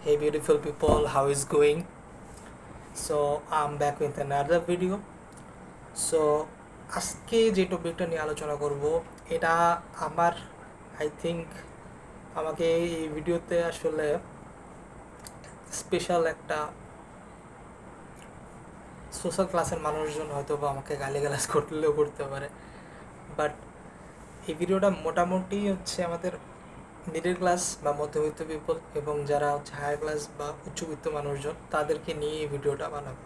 Hey beautiful people, how is going? So I'm back with another video. So আজকে যে টপিকটা নিয়ে আলোচনা করব এটা আমার আই থিঙ্ক আমাকে এই ভিডিওতে আসলে স্পেশাল একটা সোশ্যাল ক্লাসের মানুষজন হয়তো বা আমাকে গালিগালাজ করলেও করতে পারে, বাট এই ভিডিওটা মোটামুটি হচ্ছে আমাদের মিডল ক্লাস বা মধ্যবিত্ত পিপল এবং যারা হচ্ছে হায়ার ক্লাস বা উচ্চবিত্ত মানুষজন তাদেরকে নিয়ে এই ভিডিওটা বানাবো।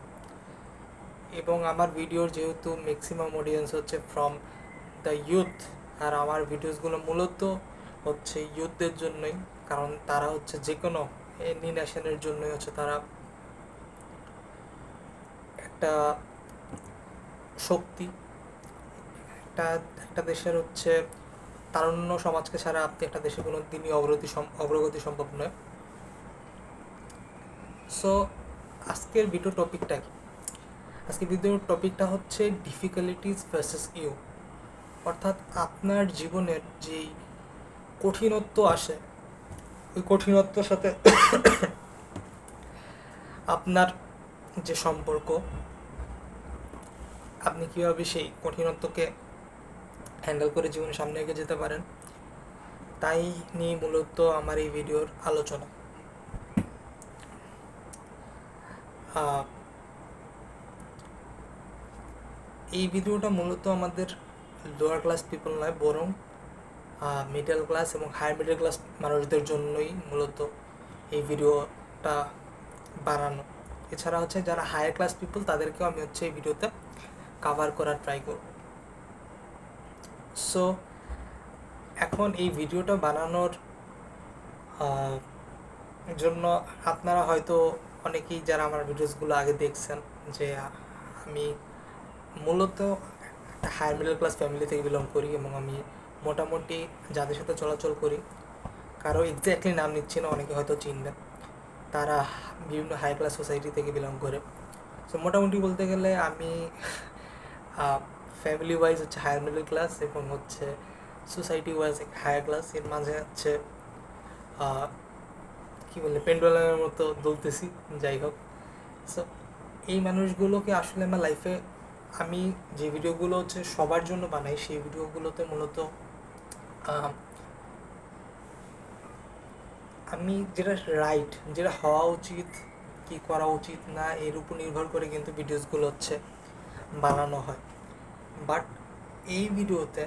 এবং আমার ভিডিওর যেহেতু ম্যাক্সিমাম অডিয়েন্স হচ্ছে ফ্রম দ্য ইউথ, আর আমার ভিডিওসগুলো মূলত হচ্ছে ইউথদের জন্যই, কারণ তারা হচ্ছে যে কোনো এনি ন্যাশনের জন্যই হচ্ছে তারা একটা শক্তি, একটা একটা দেশের হচ্ছে তারুণ্য সমাজকে ছাড়া আপনি একটা দেশে কোনো দিনই অগ্রগতি সম্ভব নয়। সো আজকের ভিডিও টপিকটা কি? আজকে ভিডিওর টপিকটা হচ্ছে ডিফিকাল্টিজ ভার্সেস ইউ, অর্থাৎ আপনার জীবনের যেই কঠিনত্ব আসে ওই কঠিনত্বর সাথে আপনার যে সম্পর্ক, আপনি কীভাবে সেই কঠিনত্বকে হ্যান্ডেল করে জীবনের সামনে এগিয়ে যেতে পারেন, তাই নিয়ে মূলত আমার এই ভিডিওর আলোচনা। এই ভিডিওটা মূলত আমাদের লোয়ার ক্লাস পিপল নয়, বরং মিডল ক্লাস এবং হায়ার মিডল ক্লাস মানুষদের জন্যই মূলত এই ভিডিওটা বানানো। এছাড়া হচ্ছে যারা হায়ার ক্লাস পিপল তাদেরকেও আমি হচ্ছে এই ভিডিওতে কাভার করার ট্রাই করব। সো এখন এই ভিডিওটা বানানোর জন্য আপনারা হয়তো অনেকেই যারা আমার ভিডিওসগুলো আগে দেখছেন যে আমি মূলত একটা হায়ার মিডল ক্লাস ফ্যামিলি থেকে বিলং করি এবং আমি মোটামুটি যাদের সাথে চলাচল করি কারো এক্স্যাক্টলি নাম নিচ্ছি না, অনেকে হয়তো চিনবেন, তারা বিভিন্ন হাই ক্লাস সোসাইটি থেকে বিলং করে। সো মোটামুটি বলতে গেলে আমি ফ্যামিলি ওয়াইজ হচ্ছে হায়ার মিডল ক্লাস এবং হচ্ছে সোসাইটি ওয়াইজ হায়ার ক্লাস, এর মাঝে হচ্ছে কী বলে পেন্ডুলামের মতো দুলতেছি। যাই হোক, সো এই মানুষগুলোকে আসলে আমার লাইফে আমি যে ভিডিওগুলো হচ্ছে সবার জন্য বানাই, সেই ভিডিওগুলোতে মূলত আমি যেটা রাইট, যেটা হওয়া উচিত, কি করা উচিত না, এর উপর নির্ভর করে কিন্তু ভিডিওসগুলো হচ্ছে বানানো হয়। বাট এই ভিডিওতে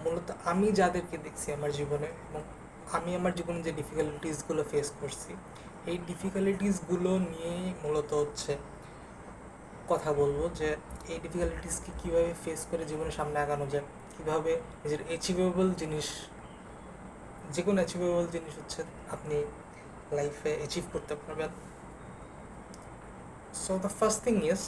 মূলত আমি যাদেরকে দেখছি আমার জীবনে এবং আমি আমার জীবনে যে ডিফিকাল্টিসগুলো ফেস করছি, এই ডিফিকাল্টিসগুলো নিয়েই মূলত হচ্ছে কথা বলবো যে এই ডিফিকাল্টিসকে কীভাবে ফেস করে জীবনের সামনে আগানো যায়, কীভাবে নিজের অ্যাচিভেবল জিনিস, যে কোনো অ্যাচিভেবল জিনিস হচ্ছে আপনি লাইফে অ্যাচিভ করতে পারবেন। So the first thing is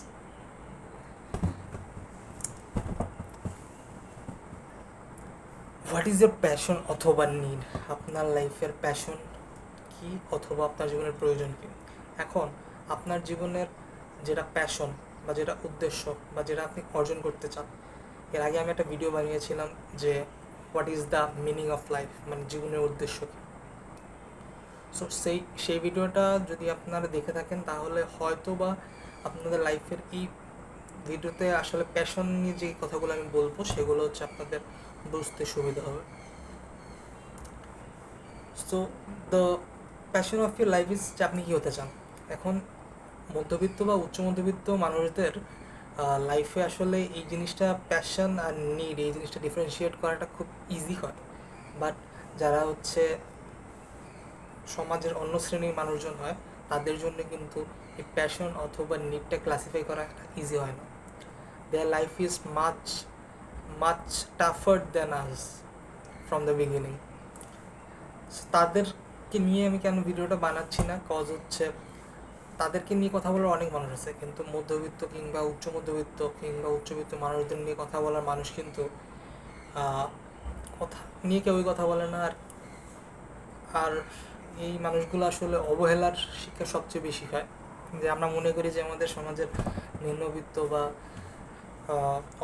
what is your passion অথবা নিড। আপনার লাইফের প্যাশন কি অথবা আপনার জীবনের প্রয়োজন কী? এখন আপনার জীবনের যেটা প্যাশন বা যেটা উদ্দেশ্য বা যেটা আপনি অর্জন করতে চান, এর আগে আমি একটা ভিডিও বানিয়েছিলাম যে what is the meaning of life, মানে জীবনের উদ্দেশ্য কী। সো সেই ভিডিওটা যদি আপনারা দেখে থাকেন তাহলে হয়তো বা আপনাদের লাইফের এই ভিডিওতে আসলে প্যাশন নিয়ে যে কথাগুলো আমি বলবো সেগুলো হচ্ছে আপনাদের বুঝতে সুবিধা হবে। So the passion of your life is যে আপনি কী হতে চান। এখন মধ্যবিত্ত বা উচ্চ মধ্যবিত্ত মানুষদের লাইফে আসলে এই জিনিসটা প্যাশন আর নিড, এই জিনিসটা ডিফারেন্সিয়েট করাটা খুব ইজি হয়, বাট যারা হচ্ছে সমাজের অন্য শ্রেণীর মানুষজন হয় তাদের জন্য কিন্তু এই প্যাশন অথবা নিডটা ক্লাসিফাই করা ইজি হয় না। Their life is much tougher than us from the beginning. তাদেরকে নিয়ে আমি কেন ভিডিওটা বানাচ্ছি না, কজ হচ্ছে তাদেরকে নিয়ে কথা বলার অনেক মানুষ আছে, কিন্তু মধ্যবিত্ত কিংবা উচ্চবিত্ত মানুষদের নিয়ে কথা বলার মানুষ কিন্তু কথা নিয়ে কেউই কথা বলে না। আর এই মানুষগুলো আসলে অবহেলার শিক্ষা সবচেয়ে বেশি হয়, যে আমরা মনে করি যে আমাদের সমাজের নিম্নবিত্ত বা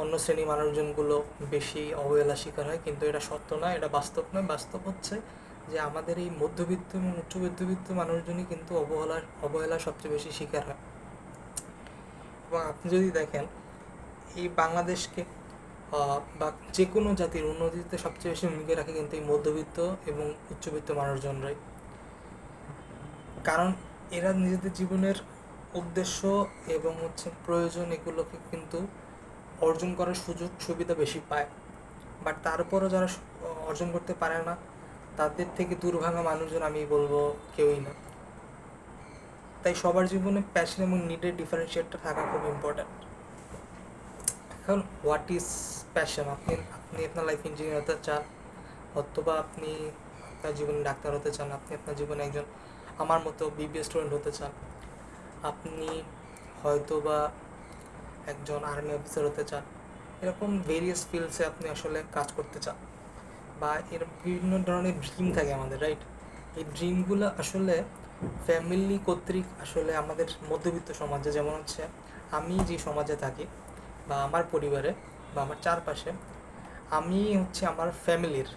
অন্য শ্রেণী মানুষজনগুলো বেশি অবহেলার শিকার হয়, কিন্তু এটা সত্য না, এটা বাস্তব নয়। বাস্তব হচ্ছে যে আমাদের এই মধ্যবিত্ত এবং উচ্চবিত্ত মানুষজনই কিন্তু অবহেলার সবচেয়ে বেশি শিকার হয়। এবং আপনি যদি দেখেন এই বাংলাদেশকে বা যে কোনো জাতির উন্নতিতে সবচেয়ে বেশি ভূমিকা রাখে কিন্তু এই মধ্যবিত্ত এবং উচ্চবিত্ত মানুষজনরাই। কারণ এরা নিজেদের জীবনের উদ্দেশ্য এবং প্রয়োজন এগুলোকে কিন্তু অর্জন করার সুযোগ সুবিধা বেশি পায়। বাট তারপরও যারা অর্জন করতে পারে না, তাদের থেকে দুর্ভাগা মানুষজন আমি বলবো কেউই না। তাই সবার জীবনে প্যাশন এবং নিডের ডিফারেন্সিয়েটটা থাকা খুব ইম্পর্ট্যান্ট। এখন হোয়াট ইজ প্যাশন? আপনি আপনার লাইফ ইঞ্জিনিয়ার হতে চান, অথবা আপনি আপনার জীবনে ডাক্তার হতে চান, আপনি আপনার জীবনে একজন আমার মতো বিবিএ স্টুডেন্ট হতে চান, আপনি হয়তো বা একজন আর্মি অফিসার হতে চান, এরকম ভেরিয়াস ফিল্ডসে আপনি আসলে কাজ করতে চান, বা এর বিভিন্ন ধরনের ড্রিম থাকে আমাদের, রাইট? এই ড্রিমগুলো আসলে ফ্যামিলি কর্তৃক আসলে আমাদের মধ্যবিত্ত সমাজে, যেমন আমি যে সমাজে থাকি বা আমার পরিবারে বা আমার চারপাশে, আমি আমার ফ্যামিলির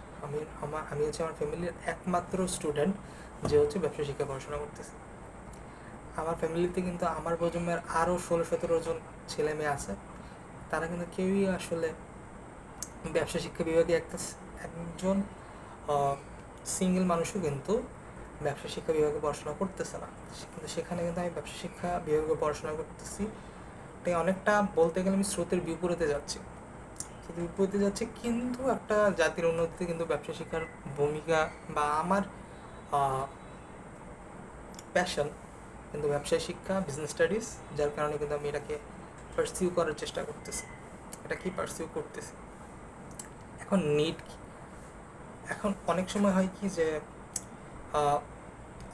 আমার ফ্যামিলির একমাত্র স্টুডেন্ট যে ব্যবসা শিক্ষা পড়াশোনা করতেছে। আমার ফ্যামিলিতে কিন্তু আমার প্রজন্মের আরও 16-17 জন ছেলে মেয়ে আছে, তারা কিন্তু কেউই আসলে ব্যবসা শিক্ষা বিভাগে একজন সিঙ্গেল মানুষও কিন্তু ব্যবসা শিক্ষা বিভাগে পড়াশোনা করতেছে না। কিন্তু সেখানে কিন্তু আমি ব্যবসা শিক্ষা বিভাগে পড়াশোনা করতেছি। তাই অনেকটা বলতে গেলে আমি স্রোতের বিপরীতে যাচ্ছি, কিন্তু একটা জাতির উন্নতিতে কিন্তু ব্যবসা শিক্ষার ভূমিকা বা আমার প্যাশন কিন্তু ব্যবসায় শিক্ষা, বিজনেস স্টাডিজ, যার কারণে কিন্তু আমি এটাকে পারসিউ করার চেষ্টা করতেছি, এখন নিড কি? এখন অনেক সময় হয় কি যে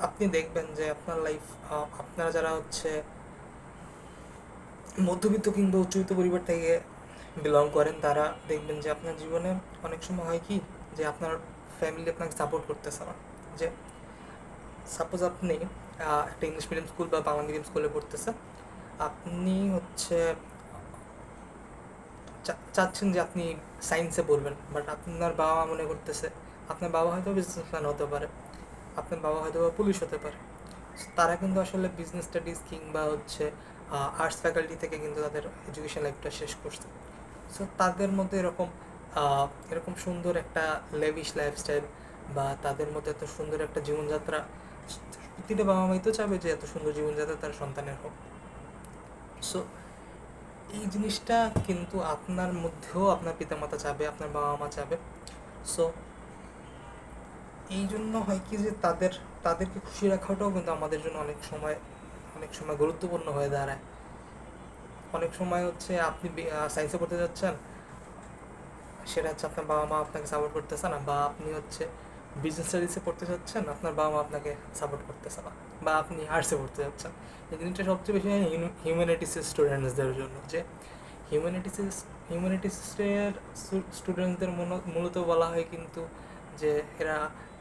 আপনি দেখবেন যে আপনার লাইফ, আপনারা যারা মধ্যবিত্ত কিংবা উচ্চবিত্ত পরিবার থেকে বিলং করেন, তারা দেখবেন যে আপনার জীবনে অনেক সময় হয় কি যে আপনার ফ্যামিলি আপনাকে সাপোর্ট করতেছে না। যে সাপোজ আপনি একটা ইংলিশ মিডিয়াম স্কুল বা বাংলা মিডিয়াম স্কুলে পড়তেছে, আপনি চাচ্ছেন যে আপনি সায়েন্সে পড়বেন, বাট আপনার বাবা মা মনে করতেছে, আপনার বাবা হয়তো বিজনেসম্যান হতে পারে, আপনার বাবা হয়তো পুলিশ হতে পারে। তারা কিন্তু আসলে বিজনেস স্টাডিজ কিংবা আর্টস ফ্যাকাল্টি থেকে কিন্তু তাদের এডুকেশন লাইফটা শেষ করছে। সো তাদের মধ্যে এরকম সুন্দর একটা লেভিশ লাইফস্টাইল বা তাদের মধ্যে এত সুন্দর একটা জীবনযাত্রা, প্রতিটা বাবা মাই তো চাবে যে এত সুন্দর জীবনযাত্রা তার সন্তানের হোক। সো এই জিনিসটা কিন্তু আপনার মধ্যেও আপনার পিতামাতা চাবে, আপনার বাবা মা চাবে। সো এই জন্য হয় কি যে তাদেরকে খুশি রাখাটাও কিন্তু আমাদের জন্য অনেক সময় গুরুত্বপূর্ণ হয়ে দাঁড়ায়। অনেক সময় আপনি সায়েন্সে পড়তে যাচ্ছেন, সেটা আপনার বাবা মা আপনাকে সাপোর্ট করতেছে না, বা আপনি বিজনেস স্টাডিজে পড়তে যাচ্ছেন, আপনার বাবা মা আপনাকে সাপোর্ট করতেছে না, বা আপনি আর্টসে পড়তে যাচ্ছেন। এই জিনিসটা সবচেয়ে বেশি হিউম্যানিটিসের স্টুডেন্টসদের জন্য, যে হিউম্যানিটিসের স্টুডেন্টদের মূলত বলা হয় কিন্তু যে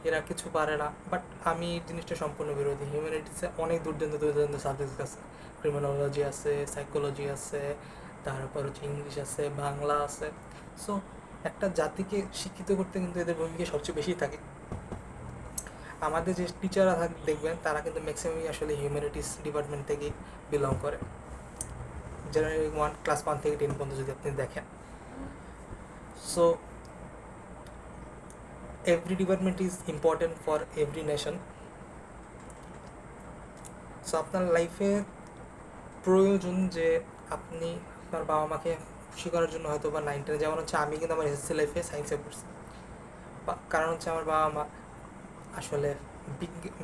এরা কিছু পারে না। বাট আমি জিনিসটা সম্পূর্ণ বিরোধী। হিউম্যানিটিসে অনেক দুর্দান্ত সাবজেক্ট আছে, ক্রিমিনোলজি আছে, সাইকোলজি আছে, তারপর ইংলিশ আছে, বাংলা আছে। সো একটা জাতিকে শিক্ষিত করতে কিন্তু এদের ভূমিকা সবচেয়ে বেশি থাকে। আমাদের যে টিচাররা দেখবেন, তারা কিন্তু ম্যাক্সিমামই আসলে হিউম্যানিটিস ডিপার্টমেন্ট থেকে বিলং করে, জেনারেলি ক্লাস 1 থেকে 10 পর্যন্ত যদি আপনি দেখেন। So every department is important for every nation. So আপনার লাইফে প্রয়োজন যে আপনি আপনার বাবা মাকে খুশি করার জন্য হয়তো বা 9-10, যেমন আমি কিন্তু আমার এসএসসি লাইফে সায়েন্সে পড়ছি, কারণ আমার বাবা মা আসলে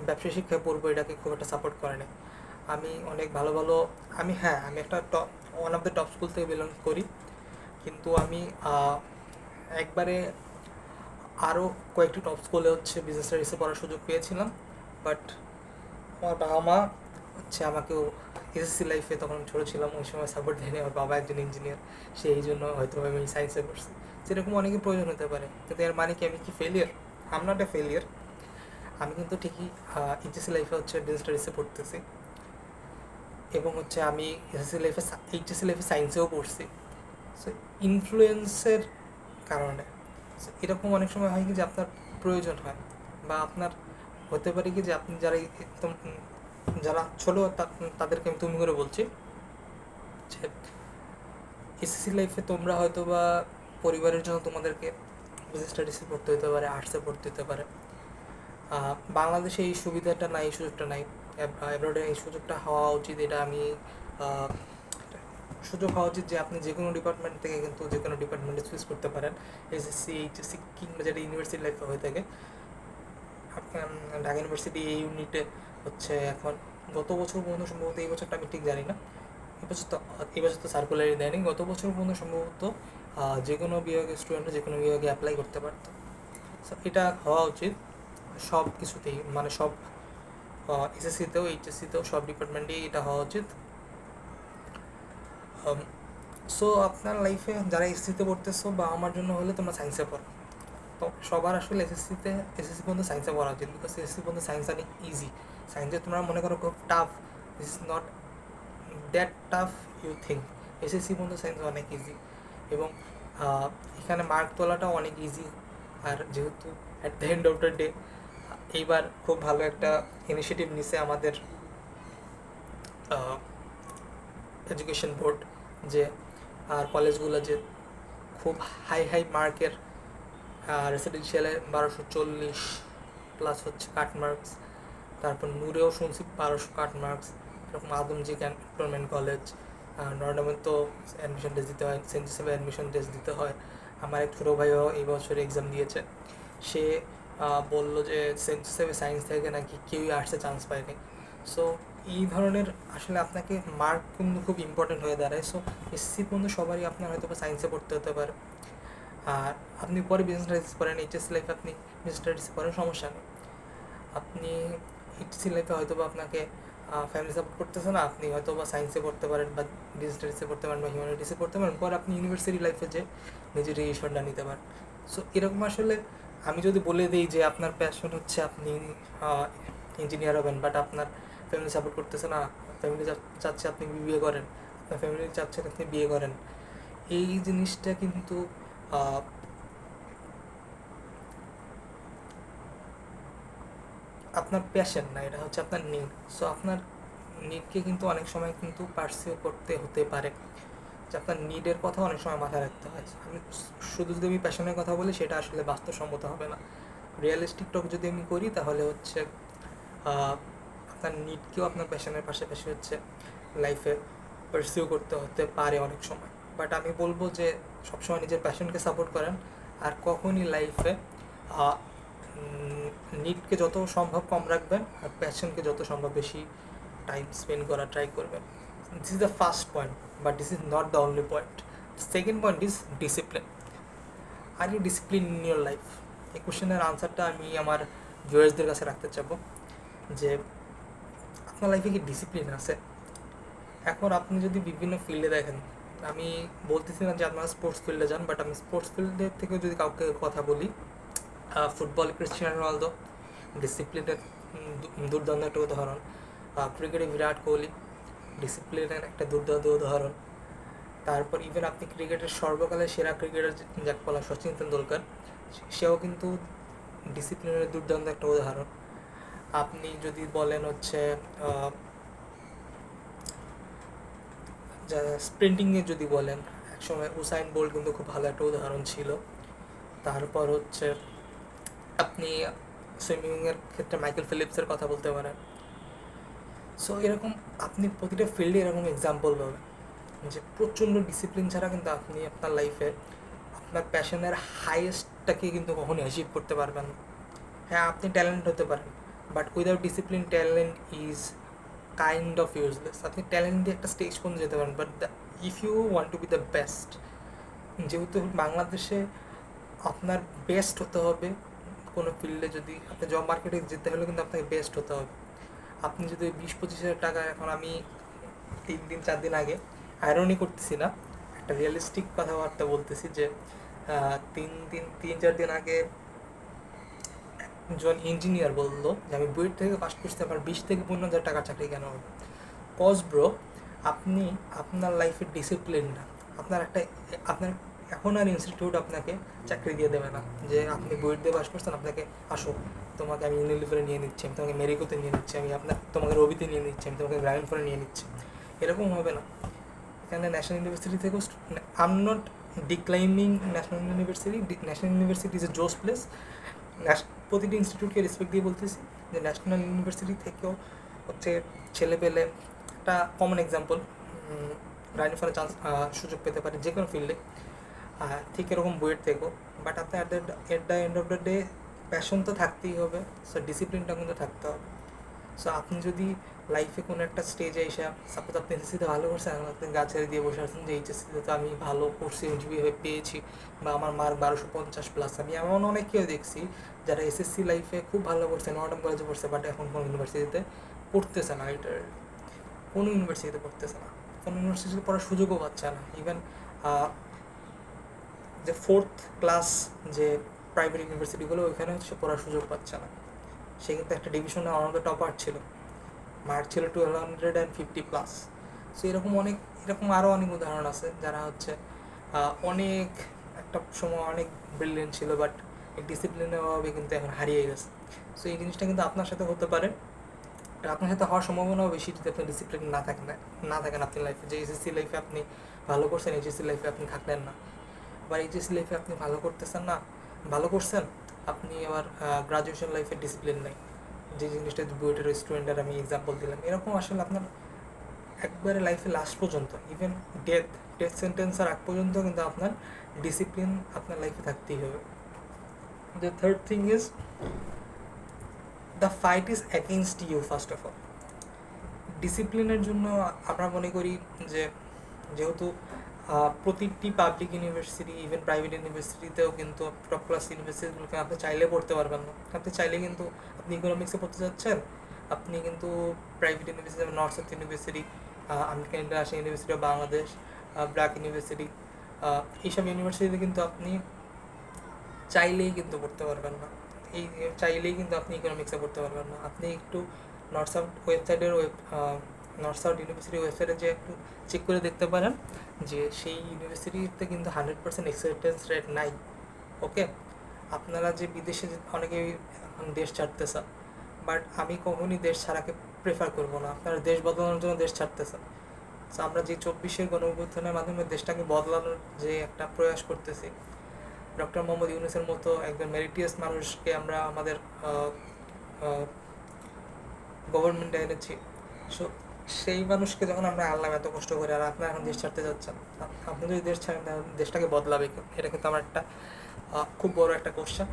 ব্যবসা শিক্ষায় পড়বো এটাকে খুব একটা সাপোর্ট করে না। আমি অনেক ভালো আমি একটা one of the top school থেকে বিলং করি, কিন্তু আমি একবারে আরও কয়েকটি টপ স্কুলে বিজনেস স্টাডিজে পড়ার সুযোগ পেয়েছিলাম। বাট আমার বাবা মা আমাকেও এসএসসি লাইফে, তখন ছোটো ছিলাম, ওই সময় সাপোর্ট দেয়নি। আমার বাবা একজন ইঞ্জিনিয়ার, সেই জন্য হয়তো আমি সায়েন্সে পড়ছি। সেরকম অনেকের প্রয়োজন হতে পারে, কিন্তু এর মানে কি আমি কি failure? I am not a failure. আমি কিন্তু ঠিকই এইচএসসি লাইফে বিজনেস স্টাডিজে পড়তেছি, এবং আমি এইচএসসি লাইফে সায়েন্সেও পড়ছি। সো ইনফ্লুয়েন্সের কারণে এরকম অনেক সময় হয় কি যে আপনার প্রয়োজন হয় বা আপনার হতে পারে কি যে আপনি যারা একদম যারা ছোটো তাদেরকে আমি তুমি করে বলছি যে এসএসসি লাইফে তোমরা হয়তো বা পরিবারের জন্য তোমাদেরকে বিজনেস স্টাডিসে পড়তে হতে পারে, আর্টসে পড়তে হতে পারে। বাংলাদেশে এই সুবিধাটা নাই, এই সুযোগটা নাই। অ্যাব্রডে এই সুযোগটা হওয়া উচিত। এটা আমি সুযোগ হওয়া উচিত যে আপনি যে কোনো ডিপার্টমেন্ট থেকে কিন্তু যে কোনো ডিপার্টমেন্টে সুইচ করতে পারেন, এসএসসি, এইচএসসি কিংবা যেটা ইউনিভার্সিটি লাইফে হয়ে থাকে। ঢাকা ইউনিভার্সিটি এই ইউনিটে হচ্ছে এখন গত বছর পর্যন্ত সম্ভবত, এই বছরটা আমি ঠিক জানি না, এবছর তো সার্কুলারই দেয়নি, গত বছর পর্যন্ত সম্ভবত যে কোনো বিভাগের স্টুডেন্টরা যে কোনো বিভাগে অ্যাপ্লাই করতে পারতো। সো এটা হওয়া উচিত সব কিছুতেই, মানে সব এসএসসিতেও এইচএসসিতেও সব ডিপার্টমেন্টেই এটা হওয়া উচিত। সো আপনার লাইফে যারা এসএসসিতে পড়তেছো বা আমার জন্য হলে তোমরা সায়েন্সে পড়ো, তো সবার আসলে এসএসসি পর্যন্ত সায়েন্সে পড়া উচিত, বিকজ এসএসসি পর্যন্ত সায়েন্স অনেক ইজি। সায়েন্সে তোমরা মনে করো খুব tough, this is not that tough you think. SSC পর্যন্ত সায়েন্স অনেক ইজি, এবং এখানে মার্ক তোলাটাও অনেক ইজি। আর যেহেতু at the end of the day এইবার খুব ভালো একটা ইনিশিয়েটিভ নিছে আমাদের এডুকেশন বোর্ড, যে আর কলেজগুলো যে খুব হাই মার্কের রেসিডেন্সিয়ালে 1240 প্লাস হচ্ছে কাট মার্কস, তারপর নূরেও শুনছি 1200 কাট মার্কস, এরকম আদমজি ক্যান্টনমেন্ট কলেজ, নর্ডামে তো অ্যাডমিশন টেস্ট দিতে হয়, সেন্ট জোসেফে অ্যাডমিশন টেস্ট দিতে হয়। আমার এক ছোটো ভাইও এই বছর এক্সাম দিয়েছে, সে বললো যে সেন্ট জোসেফে সায়েন্স থেকে নাকি কেউই আর্টসে চান্স পায়নি। সো এই ধরনের আসলে আপনাকে মার্ক কিন্তু খুব ইম্পর্টেন্ট হয়ে দাঁড়ায়। সো এসসি পর্যন্ত সবারই আপনার হয়তো বা সায়েন্সে পড়তে হতে পারে, আর আপনি পরে বিজনেস স্টাডিজ পড়েন, এইচএসসি লাইফে আপনি বিজনেস স্টাডিজ পড়েন, সমস্যা নেই। আপনি এইচএসসি লাইফে হয়তো বা আপনাকে ফ্যামিলি সাপোর্ট করতেছে না, আপনি হয়তো বা সায়েন্সে পড়তে পারেন বা বিজনেস স্টাডিজে পড়তে পারেন বা হিউম্যানিটিসে পড়তে পারেন, পরে আপনি ইউনিভার্সিটি লাইফে যে নিজের ডিসিশনটা নিতে পারেন। সো এরকম আসলে আমি যদি বলে দিই যে আপনার প্যাশন হচ্ছে আপনি ইঞ্জিনিয়ার হবেন, বাট আপনার ফ্যামিলি সাপোর্ট করতেছে না, ফ্যামিলি চাচ্ছে আপনি বিয়ে করেন, আপনার ফ্যামিলি চাচ্ছেন আপনি বিয়ে করেন, এই জিনিসটা কিন্তু আপনার প্যাশন না, এটা হচ্ছে আপনার নিড। সো আপনার নিডকে কিন্তু অনেক সময় কিন্তু পার্সিউ করতে হতে পারে, যে আপনার নিডের কথা অনেক সময় মাথায় রাখতে হয়। আমি শুধু যদি আমি প্যাশনের কথা বলি সেটা আসলে বাস্তবসম্মত হবে না। রিয়েলিস্টিক টক যদি আমি করি তাহলে হচ্ছে আপনার নিডকেও আপনার প্যাশনের পাশাপাশি হচ্ছে লাইফে পার্সিউ করতে হতে পারে অনেক সময়। বাট আমি বলবো যে সবসময় নিজের প্যাশনকে সাপোর্ট করেন, আর কখনই লাইফে নিডকে যত সম্ভব কম রাখবেন আর প্যাশনকে যত সম্ভব বেশি টাইম স্পেন্ড করা ট্রাই করবেন। This is the first point, but this is not the only point. Second point is discipline. Are you discipline in your life? এই কোশ্চেনের আনসারটা আমি আমার ভিউয়ার্সদের কাছে রাখতে চাবো, যে আপনার লাইফে কি ডিসিপ্লিন আছে? এখন আপনি যদি বিভিন্ন ফিল্ডে দেখেন, আমি বলতেছি না যে আপনারা স্পোর্টস ফিল্ডে যান, বাট আমি স্পোর্টস ফিল্ডের থেকেও যদি কাউকে কথা বলি, ফুটবল ক্রিস্টিয়ানো রোনালদো ডিসিপ্লিনের দুর্দান্ত একটা উদাহরণ। ক্রিকেটে বিরাট কোহলি ডিসিপ্লিনের একটা দুর্দান্ত উদাহরণ। তারপর ইভেন আপনি ক্রিকেটের সর্বকালের সেরা ক্রিকেটার যাকে বলা সচিন তেন্ডুলকার, সেও কিন্তু ডিসিপ্লিনের দুর্দান্ত একটা উদাহরণ। আপনি যদি বলেন হচ্ছে স্প্রিন্টিংয়ে যদি বলেন, একসময় উসাইন বোল্ট কিন্তু খুব ভালো একটা উদাহরণ ছিল। তারপর হচ্ছে আপনি সুইমিংয়ের ক্ষেত্রে মাইকেল ফিলিপসের কথা বলতে পারেন। সো এরকম আপনি প্রতিটা ফিল্ডে এরকম এক্সাম্পল পাবেন যে প্রচণ্ড ডিসিপ্লিন ছাড়া কিন্তু আপনি আপনার লাইফে আপনার প্যাশনের হাইয়েস্টটাকে কিন্তু কখনোই অ্যাচিভ করতে পারবেন না। হ্যাঁ, আপনি ট্যালেন্ট হতে পারেন, but without discipline talent is kind of useless. আপনি ট্যালেন্ট দিয়ে একটা স্টেজ পর্যন্ত যেতে পারেন, but if you want to be the best, যেহেতু বাংলাদেশে আপনার বেস্ট হতে হবে কোনো ফিল্ডে, যদি আপনি জব মার্কেটে যেতে হলে কিন্তু আপনাকে বেস্ট হতে হবে। আপনি যদি 20-25 হাজার টাকা, এখন আমি 3-4 দিন আগে আয়রনি করতেছি না, একটা রিয়েলিস্টিক কথাবার্তা বলতেছি, যে 3-4 দিন আগে একজন ইঞ্জিনিয়ার বললো যে আমি বুয়েট থেকে পাস করছি, আমার 20-15 হাজার টাকার চাকরি কেন হবে? কজ ব্রো, আপনি আপনার লাইফের ডিসিপ্লিন না, আপনার এখন আর ইনস্টিটিউট আপনাকে চাকরি দিয়ে দেবে না যে আপনি বুয়েট দিয়ে পাস করছেন, আপনাকে আসো তোমাকে আমি ইউনিলিভারে নিয়ে নিচ্ছি, আমি তোমাকে মেরিকোতে নিয়ে নিচ্ছি, আমি তোমাকে রবিতে নিয়ে নিচ্ছি, আমি তোমাকে গ্রামীণফোনে নিয়ে নিচ্ছি। এরকম হবে না। এখানে ন্যাশনাল ইউনিভার্সিটি থেকেও I am not declining national university. National university is a জোস প্লেস। প্রতিটি ইনস্টিটিউটকে রেসপেক্ট দিয়ে বলতেছি যে ন্যাশনাল ইউনিভার্সিটি থেকেও হচ্ছে ছেলে পেলে একটা কমন এক্সাম্পল গ্রামীণফোনে চান্স সুযোগ পেতে পারে যে কোনো ফিল্ডে, ঠিক এরকম বুয়েট থেকেও। বাট আপনার at the end of the day passion তো থাকতেই হবে, সো ডিসিপ্লিনটা কিন্তু থাকতে হবে। সো আপনি যদি লাইফে কোনো একটা স্টেজে এসে, সাপোজ আপনি এসএসসিতে ভালো করছেন, আপনি গা ছেড়ে দিয়ে বসে আছেন যে এইচএসসিতে তো আমি ভালো করছি, এমজিপি পেয়েছি, বা আমার মার্ক 1250+। আমি এমন অনেককেও দেখছি যারা এসএসসি লাইফে খুব ভালো করছে, নর্ডাম কলেজে পড়ছে, বাট এখন কোনো ইউনিভার্সিটিতে পড়তেছে না, কোনো ইউনিভার্সিটিতে পড়তেছে না, কোনো ইউনিভার্সিটিতে পড়ার সুযোগও পাচ্ছে না। ইভেন যে 4th ক্লাস যে প্রাইভেট ইউনিভার্সিটিগুলো, ওইখানে হচ্ছে পড়ার সুযোগ পাচ্ছে না। সে কিন্তু একটা ডিভিশনে অনন্ত টপার ছিল, মার্ক ছিল 1250+। সো এরকম আরও অনেক উদাহরণ আছে যারা হচ্ছে অনেক একটা সময় অনেক ব্রিলিয়েন্ট ছিল, বাট ডিসিপ্লিনের অভাবে কিন্তু এখন হারিয়ে গেছে। সো এই জিনিসটা কিন্তু আপনার সাথে হতে পারে, আপনার সাথে হওয়ার সম্ভাবনাও বেশি যদি আপনি ডিসিপ্লিন না থাকেন আপনার লাইফে। যে এসএসসি লাইফে আপনি ভালো করছেন, এইচএসসি লাইফে আপনি থাকলেন না, আবার এইচএসসি লাইফে আপনি ভালো করতেছেন না, ভালো করছেন, আপনি আবার গ্রাজুয়েশন লাইফে ডিসিপ্লিন নেই, যে জিনিসটা বুয়েটের স্টুডেন্টের আমি এক্সাম্পল দিলাম। এরকম আসলে আপনার একবারে লাইফে লাস্ট পর্যন্ত, ইভেন ডেথ সেন্টেন্সের আগ পর্যন্ত কিন্তু আপনার ডিসিপ্লিন আপনার লাইফে থাকতেই হবে। The third thing is the fight is against you. First of all ডিসিপ্লিনের জন্য আমরা মনে করি যে যেহেতু প্রতিটি পাবলিক ইউনিভার্সিটি, ইভেন প্রাইভেট ইউনিভার্সিটিতেও কিন্তু টপ ক্লাস ইউনিভার্সিটিগুলোকে আপনি চাইলে পড়তে পারবেন না। আপনি চাইলে কিন্তু আপনি ইকোনমিক্সে পড়তে যাচ্ছেন, আপনি কিন্তু প্রাইভেট ইউনিভার্সিটি যেমন north south university, American international university of Bangladesh, BRAC university, এইসব ইউনিভার্সিটিতে কিন্তু আপনি চাইলেই কিন্তু পড়তে পারবেন না। চাইলেই কিন্তু আপনি ইকোনমিক্সে পড়তে পারবেন না। আপনি একটু নর্থ সাউথ নর্থ সাউথ ইউনিভার্সিটির ওয়েবসাইটে যে একটু চেক করে দেখতে পারেন যে সেই ইউনিভার্সিটিতে কিন্তু 100% অ্যাকসেপ্টেন্স রেট নাই। ওকে, আপনারা যে বিদেশে অনেকেই দেশ ছাড়তেছে, বাট আমি কখনই দেশ ছাড়াকে প্রেফার করবো না। আপনারা দেশ বদলানোর জন্য দেশ ছাড়তেছে। সো আমরা যে 24-এর গণঅভ্যুত্থানের মাধ্যমে দেশটাকে বদলানোর যে একটা প্রয়াস করতেছি, ডক্টর মোহাম্মদ ইউনূসের মতো একজন মেরিটিয়াস মানুষকে আমরা আমাদের গভর্নমেন্টে এনেছি। সো সেই মানুষকে যখন আমরা আনলাম এত কষ্ট করে, আর আপনারা এখন দেশ ছাড়তে যাচ্ছেন, আপনি যদি দেশ ছাড়েন দেশটাকে বদলাবে কেউ? এটা কিন্তু আমার একটা খুব বড় একটা question.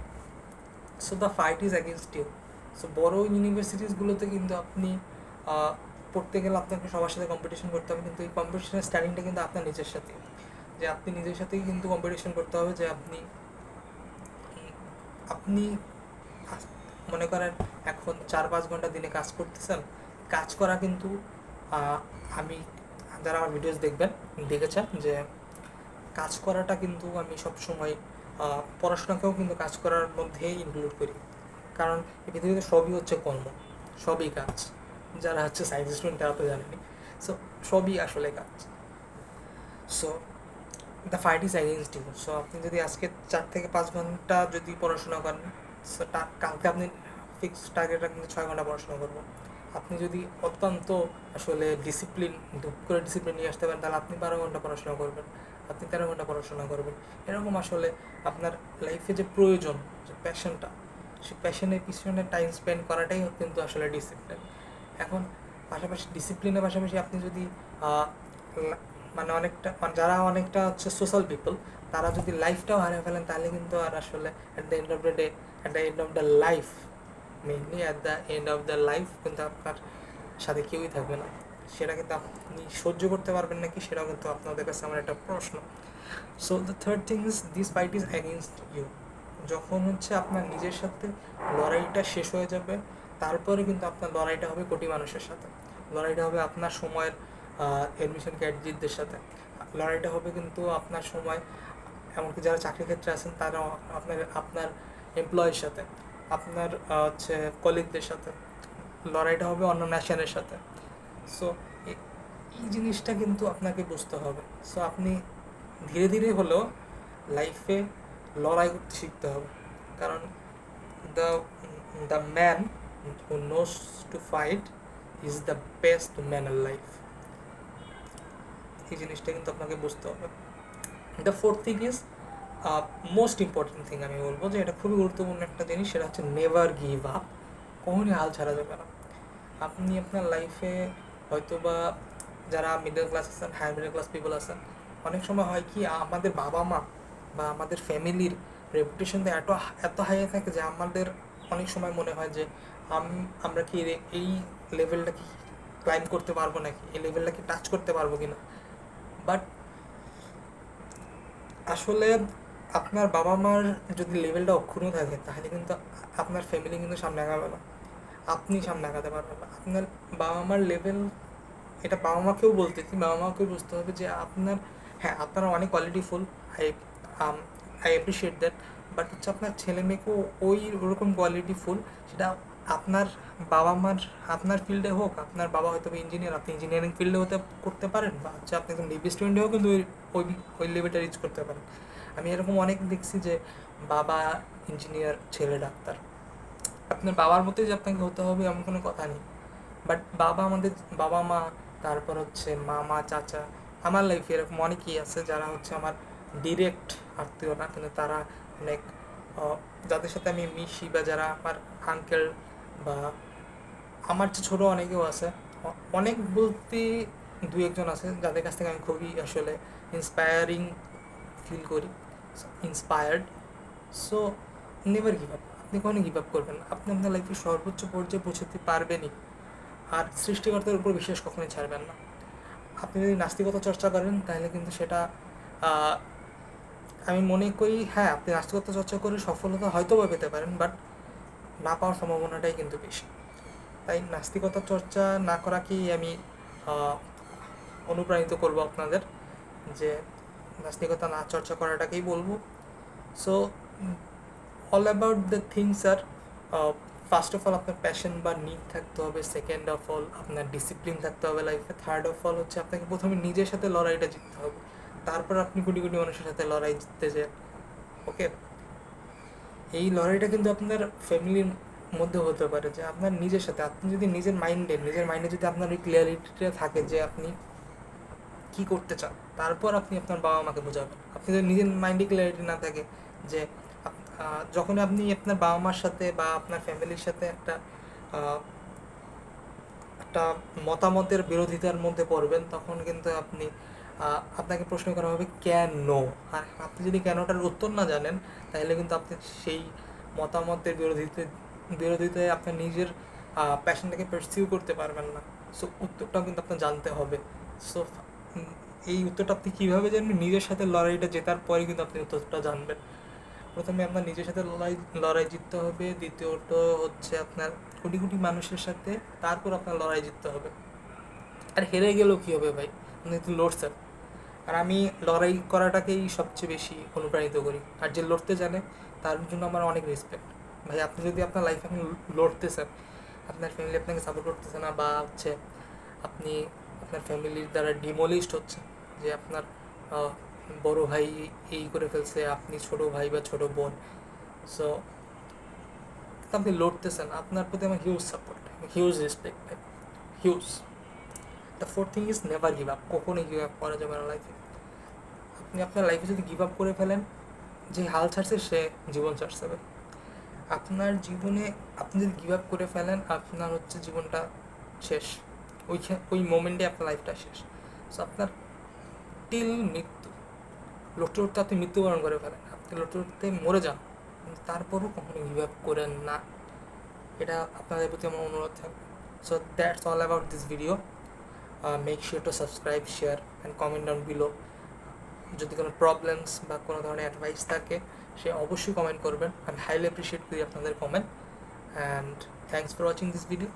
So the fight is against you. So বড় ইউনিভার্সিটিসগুলোতে কিন্তু আপনি পড়তে গেলে আপনাকে সবার সাথে কম্পিটিশন করতে হবে, কিন্তু এই কম্পিটিশনের স্টার্টিংটা কিন্তু আপনার নিজের সাথে, যে আপনি নিজের সাথেই কিন্তু কম্পিটিশন করতে হবে। যে আপনি মনে করেন এখন 4-5 ঘন্টা দিনে কাজ করতেছেন, কাজ করা কিন্তু আমি, যারা আমার ভিডিওস দেখেছেন যে কাজ করাটা কিন্তু আমি সবসময় পড়াশোনাকেও কিন্তু কাজ করার মধ্যেই ইনক্লুড করি, কারণ এই পৃথিবীতে সবই হচ্ছে কর্ম, সবই কাজ। যারা হচ্ছে সায়েন্স স্টুডেন্ট তারা তো জানেনি। সো সবই আসলে কাজ। So the fight is against you. So আপনি যদি আজকে 4 থেকে 5 ঘন্টা যদি পড়াশোনা করেন, সো কালকে আপনি ফিক্সড টার্গেট রাখবেন 6 ঘন্টা পড়াশোনা করবো। আপনি যদি অত্যন্ত আসলে ধূপ করে ডিসিপ্লিন নিয়ে আসতে পারেন, তাহলে আপনি 12 ঘন্টা পড়াশোনা করবেন, আপনি 13 ঘন্টা পড়াশোনা করবেন। এরকম আসলে আপনার লাইফে যে প্রয়োজন, যে প্যাশনটা, সেই প্যাশনের পিছনে টাইম স্পেন্ড করাটাই কিন্তু আসলে ডিসিপ্লিন। এখন পাশাপাশি ডিসিপ্লিনের পাশাপাশি আপনি যদি যারা অনেকটা হচ্ছে সোশ্যাল পিপল, তারা যদি লাইফটাও হারিয়ে ফেলেন, তাহলে কিন্তু আর আসলে at the end of the life mainly at the end of the life কিন্তু আপনার সাথে কেউই থাকবে না। সেটা কিন্তু আপনি সহ্য করতে পারবেন নাকি, সেটাও কিন্তু আপনাদের কাছে আমার একটা প্রশ্ন। So the third thing is this fight is against you. যখন হচ্ছে আপনার নিজের সাথে লড়াইটা শেষ হয়ে যাবে, তারপরে কিন্তু আপনার লড়াইটা হবে কোটি মানুষের সাথে, লড়াইটা হবে আপনার সময়ের অ্যাডমিশন ক্যান্ডিডেটদের সাথে, লড়াইটা হবে কিন্তু আপনার সময় এমনকি যারা চাকরি ক্ষেত্রে আছেন তারা আপনার এমপ্লয়ের সাথে, আপনার হচ্ছে কলিগদের সাথে, লড়াইটা হবে অন্য ন্যাশনের সাথে। সো এই জিনিসটা কিন্তু আপনাকে বুঝতে হবে। সো আপনি ধীরে ধীরে হলেও লাইফে লড়াই করতে শিখতে হবে, কারণ the the man who knows to fight is the best man in life. এই জিনিসটা কিন্তু আপনাকে বুঝতে হবে। The fourth thing is most important thing, আমি বলবো যে এটা খুবই গুরুত্বপূর্ণ একটা জিনিস, সেটা হচ্ছে নেভার গিভ আপ। কখনই হাল ছাড়া যাবে না। আপনি আপনার লাইফে হয়তো বা যারা মিডল ক্লাস আছেন, হায়ার মিডল ক্লাস পিপল আছেন, অনেক সময় হয় কি আমাদের বাবা মা বা আমাদের ফ্যামিলির রেপুটেশন এত এত হাই থাকে যে আমাদের অনেক সময় মনে হয় যে আমরা কি এই লেভেলটা কি ক্লাইম করতে পারবো নাকি, এই লেভেলটা কি টাচ করতে পারবো কিনা। বাট আসলে আপনার বাবা মার যদি লেভেলটা অক্ষুণ্ণ থাকে তাহলে কিন্তু আপনার ফ্যামিলি কিন্তু সামনে আগাবে না, আপনি সামনে আগাতে পারবেন না। আপনার বাবা মার লেভেল, এটা বাবা মাকেও বলতেছি, বাবা মাকেও বুঝতে হবে যে আপনার, হ্যাঁ আপনারা অনেক কোয়ালিটিফুল, I I appreciate that, but হচ্ছে আপনার ছেলে মেয়েকেও ওরকম কোয়ালিটিফুল, সেটা আপনার বাবা মার, আপনার ফিল্ডে হোক, আপনার বাবা হয়তো ইঞ্জিনিয়ার, আপনি ইঞ্জিনিয়ারিং ফিল্ডে করতে পারেন, বা হচ্ছে আপনি একদম ডিবি স্টুডেন্টেও কিন্তু ওই ওই লেভেলটা রিচ করতে পারেন। আমি এরকম অনেক দেখছি যে বাবা ইঞ্জিনিয়ার, ছেলে ডাক্তার। আপনার বাবার মতোই যে আপনাকে হতে হবে এমন কোনো কথা নেই, বাট আমাদের বাবা মা, তারপর হচ্ছে মামা চাচা, আমার লাইফে এরকম অনেকেই আছে যারা হচ্ছে আমার ডিরেক্ট আত্মীয় না, কিন্তু তারা অনেক যাদের সাথে আমি মিশি, বা যারা আমার আঙ্কেল বা আমার যে ছোটো অনেকেও আছে, অনেক বলতে দু একজন আছে যাদের কাছ থেকে আমি খুবই আসলে ইন্সপায়ারিং ফিল করি, inspired. So never give up, আপনি কখনো গিভ আপ করবেন না। আপনি আপনার লাইফে সর্বোচ্চ পর্যায়ে পৌঁছতে পারবেনই, আর সৃষ্টিকর্তার উপর বিশ্বাস কখনোই ছাড়বেন না। আপনি যদি নাস্তিকতা চর্চা করেন তাহলে কিন্তু সেটা আমি মনে করি, হ্যাঁ আপনি নাস্তিকতা চর্চা করে সফলতা হয়তো বা পেতে পারেন, বাট না পাওয়ার সম্ভাবনাটাই কিন্তু বেশি। তাই নাস্তিকতা চর্চা না করাকেই আমি অনুপ্রাণিত করব আপনাদের, যে নাস্তিকতা না চর্চা করাটাকেই বলবো। So all about the things are, first of all আপনার প্যাশন বা নিড থাকতে হবে, সেকেন্ড অফ অল আপনার ডিসিপ্লিন থাকতে হবে লাইফে, থার্ড অফ অল হচ্ছে আপনাকে প্রথমে নিজের সাথে লড়াইটা জিততে হবে, তারপর আপনি কোটি কোটি মানুষের সাথে লড়াই জিততে চান। ওকে, এই লড়াইটা কিন্তু আপনার ফ্যামিলির মধ্যে হতে পারে, যে আপনার নিজের সাথে, আপনি যদি নিজের মাইন্ডে যদি আপনার ওই ক্লিয়ারিটিটা থাকে যে আপনি কী করতে চান, তারপর আপনি আপনার বাবা মাকে বোঝাবেন। আপনি যদি নিজের মাইন্ডে ক্লিয়ারিটি না থাকে, যে যখন আপনি আপনার বাবা মার সাথে বা আপনার ফ্যামিলির সাথে একটা মতামতের বিরোধিতার মধ্যে পড়বেন, তখন কিন্তু আপনাকে প্রশ্ন করা হবে কেন, আর আপনি যদি কেনটার উত্তর না জানেন তাহলে কিন্তু আপনি সেই মতামতের বিরোধিতায় আপনার নিজের প্যাশনটাকে পারসিউ করতে পারবেন না। সো উত্তরটাও কিন্তু আপনার জানতে হবে। সো এই উত্তরটা আপনি কীভাবে জানবেন? নিজের সাথে লড়াইটা জেতার পরে কিন্তু আপনি উত্তরটা জানবেন। প্রথমে আপনার নিজের সাথে লড়াই জিততে হবে, দ্বিতীয়ত হচ্ছে আপনার কোটি কোটি মানুষের সাথে, তারপর আপনার লড়াই জিততে হবে। আর হেরে গেলেও কী হবে ভাই, আপনি তো লড়ছেন। আর আমি লড়াই করাটাকেই সবচেয়ে বেশি অনুপ্রাণিত করি, আর যে লড়তে জানে তার জন্য আমার অনেক রেসপেক্ট। ভাই আপনি যদি আপনার লাইফে আপনি লড়তেছেন, আপনার ফ্যামিলি আপনাকে সাপোর্ট করতেছে না, বা হচ্ছে আপনি আপনার ফ্যামিলির দ্বারা ডিমোলিশড হচ্ছে, যে আপনার বড় ভাই এই করে ফেলছে, আপনি ছোট ভাই বা ছোট বোন, সো আপনি লড়তেছেন, আপনার প্রতি আমার হিউজ সাপোর্ট, হিউজ রেসপেক্ট ভাই, huge. The fourth thing is never give up, কখনোই গিভ আপ করা যাবে না লাইফে। আপনি আপনার লাইফে যদি গিভ আপ করে ফেলেন, যে হাল ছাড়ছে সে জীবন ছাড়ছে। আপনার জীবনে আপনি যদি গিভ আপ করে ফেলেন, আপনার হচ্ছে জীবনটা শেষ, ওই মোমেন্টে আপনার লাইফটা শেষ। সো আপনার টিল মৃত্যু, লড়তে লড়তে আপনি মৃত্যুবরণ করে ফেলেন, আপনি লড়তে লড়তে মরে যান, তারপরও কখনো গিভ আপ করেন না, এটা আপনাদের প্রতি আমার অনুরোধ থাকবে। So that's all about this video. Make sure to subscribe, share and comment down below. যদি কোনো প্রবলেমস বা কোনো ধরনের অ্যাডভাইস থাকে সে অবশ্যই কমেন্ট করবেন, আমি হাইলি অ্যাপ্রিসিয়েট করি আপনাদের comment. And thanks for watching this video.